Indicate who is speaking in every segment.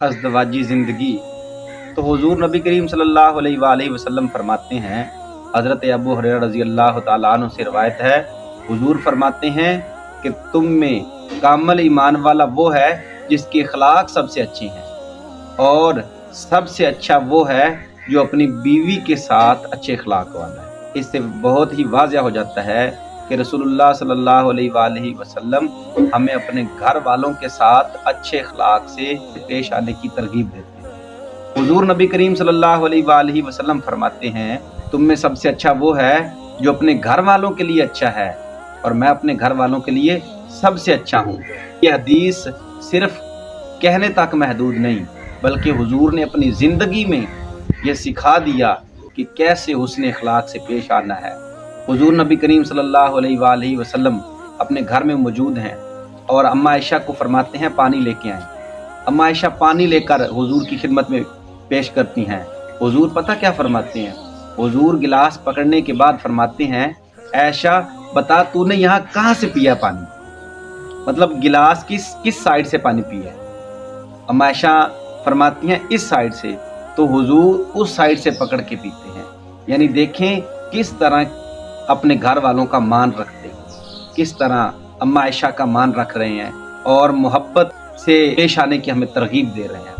Speaker 1: अज़दवाजी ज़िंदगी। तो हुज़ूर नबी करीम सल्लल्लाहु अलैहि वसल्लम फरमाते हैं, हज़रत अबू हुरैरा रज़ी अल्लाह तआला अन्हु से रिवायत है, हुज़ूर फरमाते हैं कि तुम में कामिल ईमान वाला वो है जिसके अखलाक सबसे अच्छे हैं, और सबसे अच्छा वो है जो अपनी बीवी के साथ अच्छे अखलाक वाला है। इससे बहुत ही वाज़ह हो जाता है कि रसूलुल्लाह सल्लल्लाहु अलैहि वसल्लम हमें अपने घर वालों के साथ अच्छे अखलाक से पेश आने की तरगीब देते हैं। हुज़ूर नबी करीम सल्लल्लाहु अलैहि वसल्लम फरमाते हैं, तुम में सबसे अच्छा वो है जो अपने घर वालों के लिए अच्छा है, और मैं अपने घर वालों के लिए सबसे अच्छा हूँ। ये हदीस सिर्फ कहने तक महदूद नहीं, बल्कि हुज़ूर ने अपनी ज़िंदगी में ये सिखा दिया कि कैसे हुस्न अखलाक से पेश आना है। हुज़ूर नबी करीम सल्लल्लाहु अलैहि वसल्लम अपने घर में मौजूद हैं और अम्मा आयशा को फरमाते हैं पानी लेके आएं। अम्मा आयशा पानी लेकर हुज़ूर की खिदमत में पेश करती हैं। हुज़ूर पता क्या फरमाते हैं? हुज़ूर गिलास पकड़ने के बाद फरमाते हैं, आयशा बता तूने यहाँ कहाँ से पिया पानी, मतलब गिलास किस साइड से पानी पिया? अम्मा आयशा फरमाती हैं इस साइड से। तो हुज़ूर उस साइड से पकड़ के पीते हैं। यानी देखें किस तरह अपने घर वालों का मान रखते हैं, किस तरह अम्मा आयशा का मान रख रहे हैं और मोहब्बत से पेश आने की हमें तरगीब दे रहे हैं।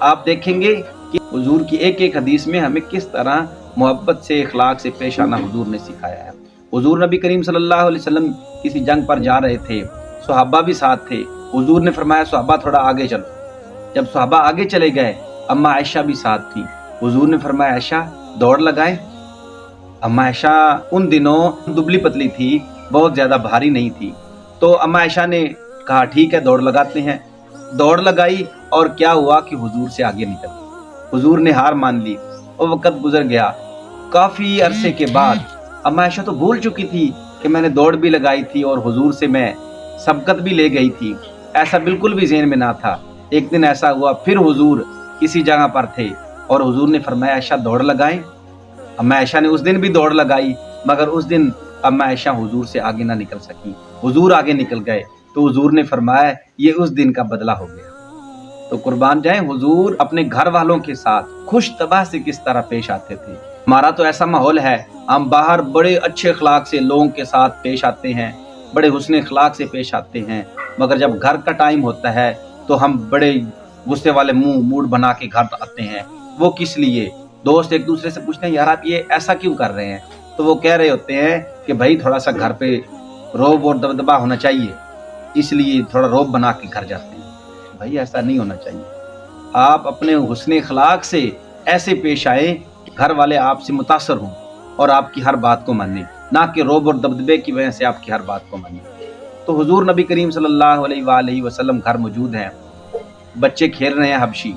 Speaker 1: आप देखेंगे कि हुज़ूर की एक एक हदीस में हमें किस तरह मोहब्बत से अखलाक से पेश आना हुज़ूर ने सिखाया है। हुज़ूर नबी करीम सल्लल्लाहु अलैहि वसल्लम किसी जंग पर जा रहे थे, सहाबा भी साथ थे। हुज़ूर ने फरमाया सहाबा थोड़ा आगे चलो। जब सहाबा आगे चले गए, अम्मा आयशा भी साथ थी। हुज़ूर ने फरमाया आयशा दौड़ लगाएं। अम्मा आयशा उन दिनों दुबली पतली थी, बहुत ज़्यादा भारी नहीं थी। तो अम्मा आयशा ने कहा ठीक है दौड़ लगाते हैं। दौड़ लगाई और क्या हुआ कि हुज़ूर से आगे निकल गई। हुज़ूर ने हार मान ली और वक़्त गुजर गया। काफ़ी अरसे के बाद अम्मा आयशा तो भूल चुकी थी कि मैंने दौड़ भी लगाई थी और हुज़ूर से मैं सबकत भी ले गई थी। ऐसा बिल्कुल भी ज़हन में ना था। एक दिन ऐसा हुआ, फिर हुज़ूर किसी जगह पर थे और हुज़ूर ने फरमाया आयशा दौड़ लगाएं। अम्मा आयशा ने उस दिन भी दौड़ लगाई, मगर उस दिन अम्मा आयशा हुज़ूर से आगे ना निकल सकी। हुज़ूर आगे निकल गए तो हुज़ूर ने फरमाया ये उस दिन का बदला हो गया। तो कुर्बान जाएं, हुज़ूर अपने घर वालों के साथ खुश तबाह से किस तरह पेश आते थे। हमारा तो ऐसा माहौल है, हम बाहर बड़े अच्छे अखलाक से लोगों के साथ पेश आते हैं, बड़े हुस्न अखलाक से पेश आते हैं, मगर जब घर का टाइम होता है तो हम बड़े गुस्से वाले मूड बना के घर आते हैं। वो किस लिए? दोस्त एक दूसरे से पूछते हैं यार आप ये ऐसा क्यों कर रहे हैं? तो वो कह रहे होते हैं कि भाई थोड़ा सा घर पे रौब और दबदबा होना चाहिए, इसलिए थोड़ा रौब बना के घर जाते हैं। भाई ऐसा नहीं होना चाहिए। आप अपने हुस्न अखलाक से ऐसे पेश आए कि घर वाले आपसे मुतासर हों और आपकी हर बात को माने, ना कि रौब और दबदबे की वजह से आपकी हर बात को माने। तो हुज़ूर नबी करीम सल्लल्लाहु अलैहि वसल्लम घर मौजूद हैं, बच्चे खेल रहे हैं हबशी।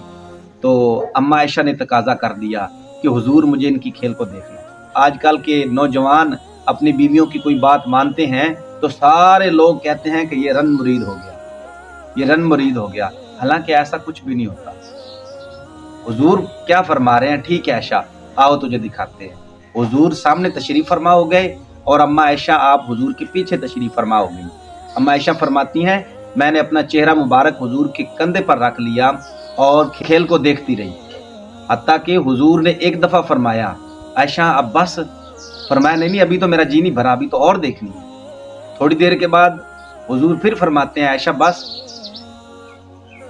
Speaker 1: तो अम्मा आयशा ने तकाजा कर दिया कि हुज़ूर मुझे इनकी खेल को देखना है। आजकल के नौजवान अपनी बीवियों की कोई बात मानते हैं तो सारे लोग कहते हैं कि ये रन मुरीद हो गया, ये रन मुरीद हो गया। हालांकि ऐसा कुछ भी नहीं होता। हुज़ूर क्या फरमा रहे हैं? ठीक है आयशा आओ तुझे दिखाते हैं। हुज़ूर सामने तशरीफ़ फरमा हो गए और अम्मा आयशा आप हुज़ूर के पीछे तशरीफ़ फरमा हो गई। अम्मा आयशा फरमाती हैं मैंने अपना चेहरा मुबारक हुज़ूर के कंधे पर रख लिया और खेल को देखती रही, हत्ता कि हुज़ूर ने एक दफ़ा फरमाया आयशा अब बस। फरमाया नहीं अभी तो मेरा जी नहीं भरा, अभी तो और देखनी है। थोड़ी देर के बाद हुज़ूर फिर फरमाते हैं आयशा बस।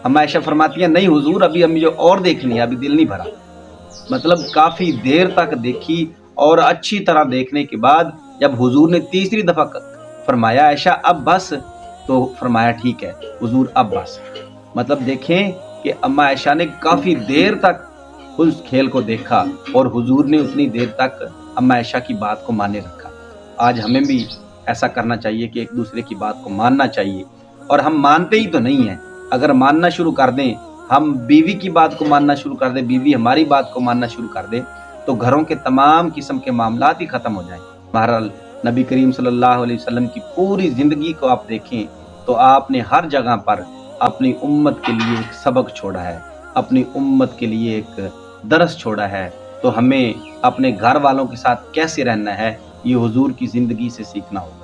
Speaker 1: अम्मा आयशा फरमाती हैं नहीं हुज़ूर अभी मुझे और देखनी है, अभी दिल नहीं भरा। मतलब काफ़ी देर तक देखी और अच्छी तरह देखने के बाद जब हुज़ूर ने तीसरी दफ़ा फरमाया आयशा अब बस, तो फरमाया ठीक है हुज़ूर अब बस। मतलब देखें कि अम्मा आयशा ने काफ़ी देर तक उस खेल को देखा और हुज़ूर ने उतनी देर तक अम्मा आयशा की बात को माने रखा। आज हमें भी ऐसा करना चाहिए कि एक दूसरे की बात को मानना चाहिए, और हम मानते ही तो नहीं हैं। अगर मानना शुरू कर दें, हम बीवी की बात को मानना शुरू कर दें, बीवी हमारी बात को मानना शुरू कर दे, तो घरों के तमाम किस्म के मामलात ही ख़त्म हो जाएं। बहरहाल नबी करीम सल्लल्लाहु अलैहि वसल्लम की पूरी ज़िंदगी को आप देखें तो आपने हर जगह पर अपनी उम्मत के लिए एक सबक छोड़ा है, अपनी उम्मत के लिए एक दरस छोड़ा है। तो हमें अपने घर वालों के साथ कैसे रहना है ये हुज़ूर की ज़िंदगी से सीखना होगा।